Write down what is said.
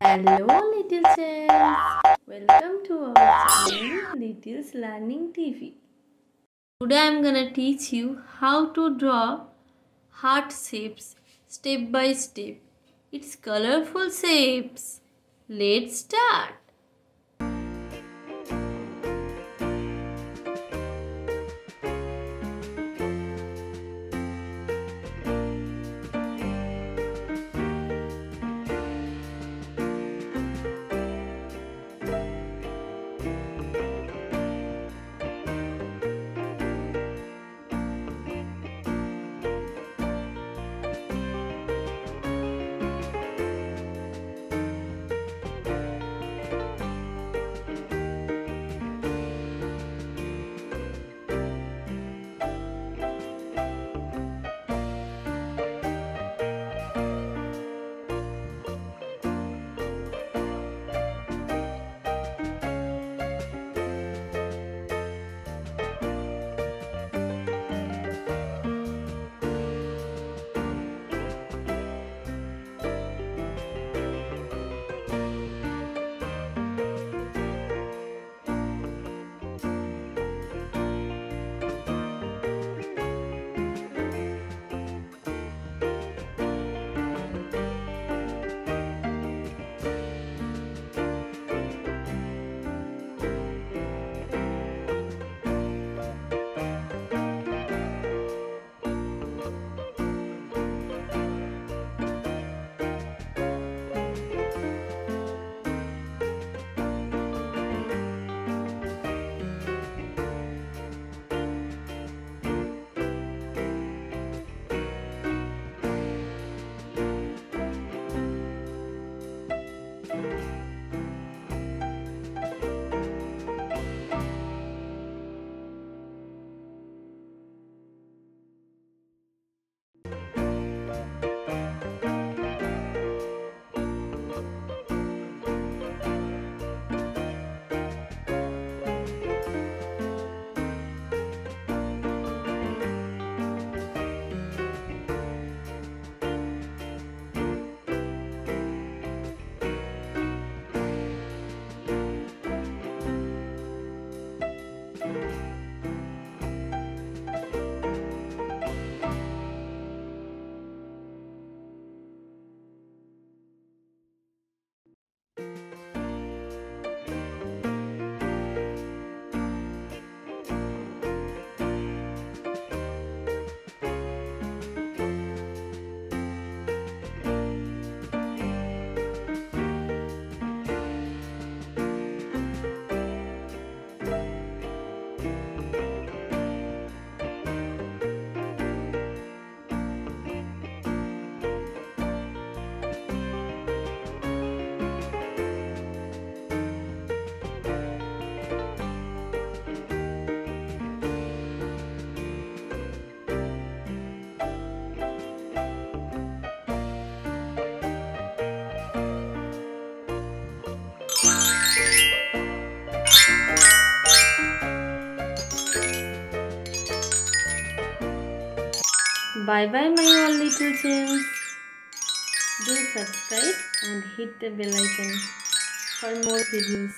Hello little children, welcome to our channel Little's Learning TV. Today I am gonna teach you how to draw heart shapes step by step. It's colorful shapes. Let's start. Bye bye my all little children. Do subscribe and hit the bell icon for more videos.